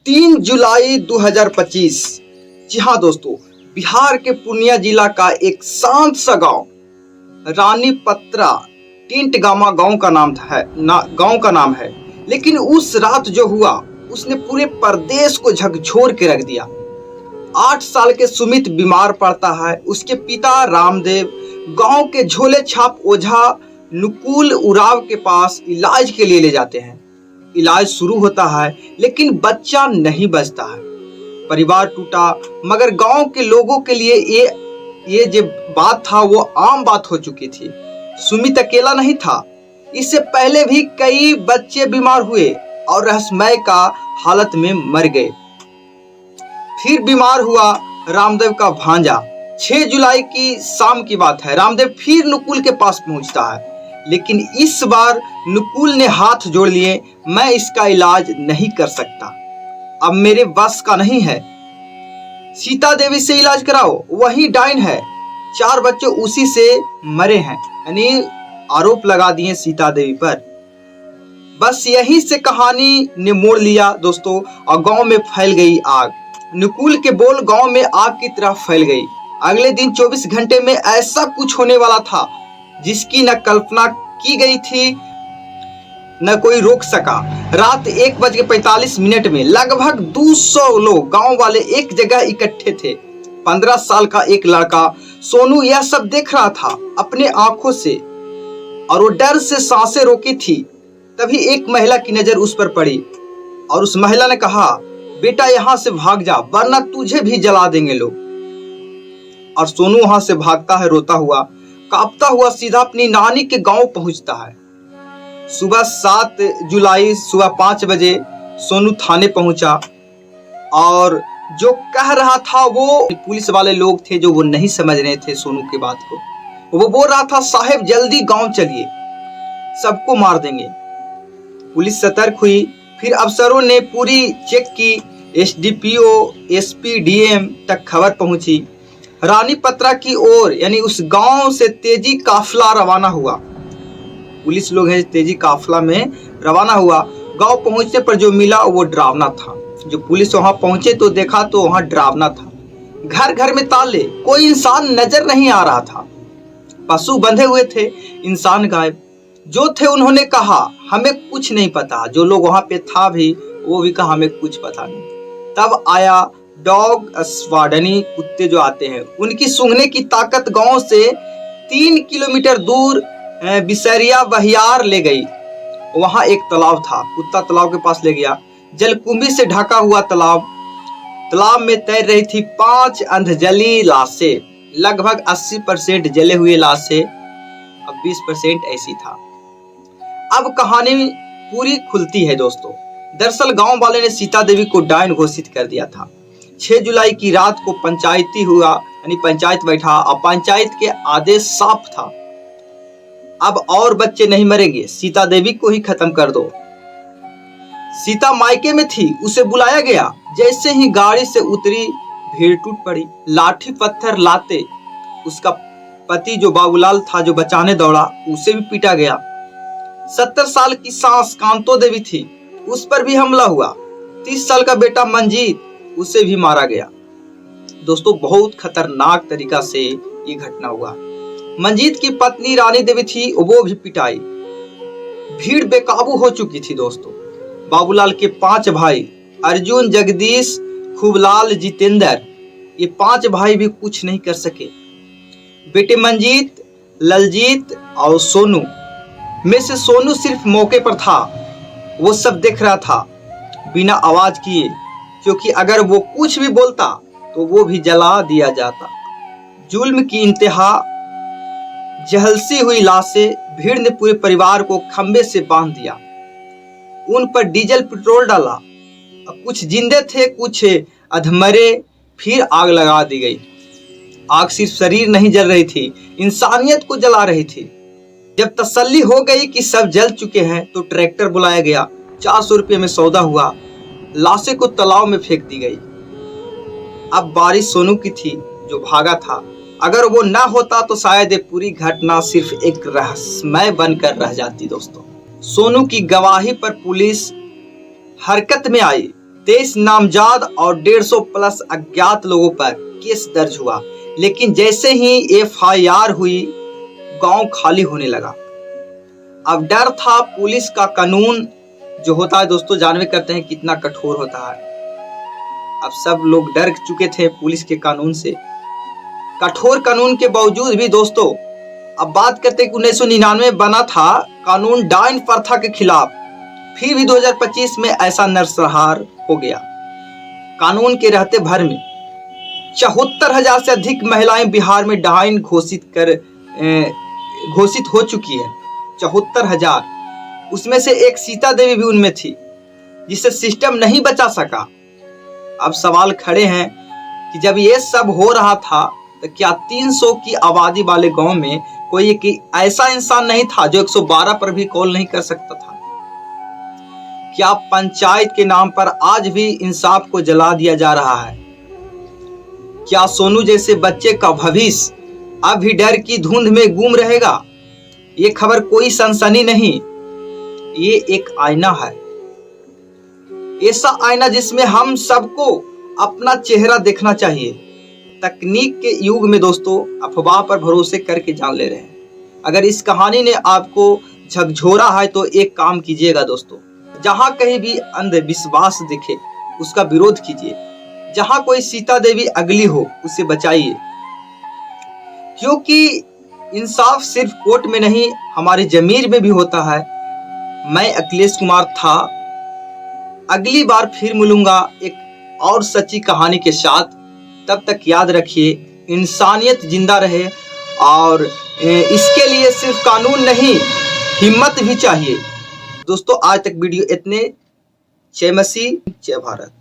3 जुलाई 2025। जी हाँ दोस्तों, बिहार के पूर्णिया जिला का एक शांत सा गांव रानी पत्रा टिंटगामा गांव का नाम है। लेकिन उस रात जो हुआ उसने पूरे प्रदेश को झकझोर के रख दिया। 8 साल के सुमित बीमार पड़ता है। उसके पिता रामदेव गांव के झोले छाप ओझा नुकुल उराव के पास इलाज के लिए ले जाते हैं। इलाज शुरू होता है लेकिन बच्चा नहीं बचता है। परिवार टूटा, मगर गांव के लोगों के लिए ये जो बात था वो आम बात हो चुकी थी। सुमित अकेला नहीं था, इससे पहले भी कई बच्चे बीमार हुए और रहस्यमय का हालत में मर गए। फिर बीमार हुआ रामदेव का भांजा। 6 जुलाई की शाम की बात है। रामदेव फिर नुकुल के पास पहुंचता है, लेकिन इस बार नुकुल ने हाथ जोड़ लिए। मैं इसका इलाज नहीं कर सकता, अब मेरे बस का नहीं है। सीता देवी से इलाज कराओ, वही डाइन है। 4 बच्चे उसी से मरे हैं, यानी आरोप लगा दिए सीता देवी पर। बस यहीं से कहानी ने मोड़ लिया दोस्तों, और गांव में फैल गई आग। नुकुल के बोल गांव में आग की तरह फैल गई। अगले दिन 24 घंटे में ऐसा कुछ होने वाला था जिसकी न कल्पना की गई थी न कोई रोक सका। रात 1:45 में लगभग 200 लोग गांव वाले एक जगह इकट्ठे थे। 15 साल का एक लड़का सोनू यह सब देख रहा था अपने आंखों से, और वो डर से सांसें रोकी थी। तभी एक महिला की नजर उस पर पड़ी और उस महिला ने कहा, बेटा यहाँ से भाग जा वरना तुझे भी जला देंगे लोग। और सोनू वहां से भागता है रोता हुआ, कांपता हुआ सीधा अपनी नानी के गांव पहुंचता है। सुबह 7 जुलाई सुबह 5 बजे सोनू थाने पहुंचा, और जो कह रहा था वो पुलिस वाले लोग थे जो वो नहीं समझ रहे थे सोनू की बात को। वो बोल रहा था, साहब जल्दी गांव चलिए, सबको मार देंगे। पुलिस सतर्क हुई। फिर अफसरों ने पूरी चेक की। एसडीपीओ, एसपी, डीएम तक खबर पहुंची। रानी पत्रा की ओर यानी उस गांव से तेजी काफिला रवाना हुआ। पुलिस लोग है तेजी काफिला में रवाना हुआ। गांव पहुंचने पर जो मिला वो डरावना था। जो पुलिस वहां पहुंचे तो देखा तो वहां डरावना था। घर घर में ताले, कोई इंसान नजर नहीं आ रहा था। पशु बंधे हुए थे, इंसान गायब। जो थे उन्होंने कहा हमें कुछ नहीं पता। जो लोग वहां पे था भी वो भी कहा हमें कुछ पता नहीं। तब आया डॉग स्क्वाडनी, कुत्ते जो आते हैं उनकी सूंघने की ताकत गांव से 3 किलोमीटर दूर बिसरिया बहियार ले गई। वहां एक तालाब था, कुत्ता तालाब के पास ले गया। जलकुंभी से ढका हुआ तालाब में तैर रही थी 5 अंधजली लाशें। लगभग 80% जले हुए लाशें, अब 20% ऐसी था। अब कहानी पूरी खुलती है दोस्तों। दरअसल गांव वाले ने सीता देवी को डायन घोषित कर दिया था। 6 जुलाई की रात को पंचायती हुआ, यानी पंचायत बैठा, और पंचायत के आदेश साफ था, अब और बच्चे नहीं मरेंगे, सीता देवी को ही खत्म कर दो। सीता मायके में थी, उसे बुलाया गया। जैसे ही गाड़ी से उतरी भीड़ टूट पड़ी। लाठी पत्थर लाते उसका पति जो बाबूलाल था जो बचाने दौड़ा, उसे भी पीटा गया। 70 साल की सास कांतो देवी थी, उस पर भी हमला हुआ। 30 साल का बेटा मंजीत, उसे भी मारा गया। दोस्तों बहुत खतरनाक तरीका से ये घटना हुआ। मंजीत की पत्नी रानी देवी थी, वो भी पिटाई। भीड़ बेकाबू हो चुकी थी दोस्तों। बाबूलाल के 5 भाई अर्जुन, जगदीश, खूबलाल, जितेंद्र, ये 5 भाई भी कुछ नहीं कर सके। बेटे मंजीत, ललजीत और सोनू में से सोनू सिर्फ मौके पर था। वो सब देख रहा था बिना आवाज किए, क्योंकि अगर वो कुछ भी बोलता तो वो भी जला दिया जाता। जुल्म की इंतहा, झलसी हुई लाशें। भीड़ ने पूरे परिवार को खंबे से बांध दिया। उन पर डीजल पेट्रोल डाला। कुछ जिंदे थे, कुछ अधमरे। फिर आग लगा दी गई। आग सिर्फ शरीर नहीं जल रही थी, इंसानियत को जला रही थी। जब तसल्ली हो गई कि सब जल चुके हैं तो ट्रैक्टर बुलाया गया। 400 रुपये में सौदा हुआ। लाशें को तालाब में फेंक दी गई। अब बारिश सोनू की थी जो भागा था। अगर वो ना होता तो शायद ये पूरी घटना सिर्फ एक रहस्यमय बनकर रह जाती दोस्तों। सोनू की गवाही पर पुलिस हरकत में आई। 23 नामजद और 150 प्लस अज्ञात लोगों पर केस दर्ज हुआ। लेकिन जैसे ही एफआईआर हुई, गांव खाली होने लगा। अब डर था। पुलिस का कानून जो होता है दोस्तों, जानवे करते हैं कितना कठोर होता है। अब सब लोग डर चुके थे पुलिस के कानून से। कठोर कानून के बावजूद भी दोस्तों, अब बात करते हैं कि 1999 बना था कानून डाइन प्रथा के खिलाफ, फिर भी 2025 में ऐसा नरसंहार हो गया। कानून के रहते भर में 74,000 से अधिक महिलाएं बिहार में डाइन घोषित हो चुकी है। 74,000, उसमें से एक सीता देवी भी उनमें थी, जिसे सिस्टम नहीं बचा सका। अब सवाल खड़े हैं कि जब ये सब हो रहा था तो क्या 300 की आबादी वाले गांव में कोई एक ऐसा इंसान नहीं था जो 112 पर भी कॉल नहीं कर सकता था? क्या पंचायत के नाम पर आज भी इंसाफ को जला दिया जा रहा है? क्या सोनू जैसे बच्चे का भविष्य अब भी डर की धुंध में गुम रहेगा? ये खबर कोई सनसनी नहीं, ये एक आईना है। ऐसा आईना जिसमें हम सबको अपना चेहरा देखना चाहिए। तकनीक के युग में दोस्तों, अफवाह पर भरोसे करके जान ले रहे हैं। अगर इस कहानी ने आपको झकझोरा है तो एक काम कीजिएगा दोस्तों, जहां कहीं भी अंधविश्वास दिखे उसका विरोध कीजिए। जहां कोई सीता देवी अगली हो उसे बचाइए, क्योंकि इंसाफ सिर्फ कोर्ट में नहीं, हमारी जमीर में भी होता है। मैं अखिलेश कुमार था। अगली बार फिर मिलूंगा एक और सच्ची कहानी के साथ। तब तक याद रखिए, इंसानियत जिंदा रहे, और इसके लिए सिर्फ कानून नहीं, हिम्मत भी चाहिए। दोस्तों आज तक वीडियो इतने। जय मसीह, जय भारत।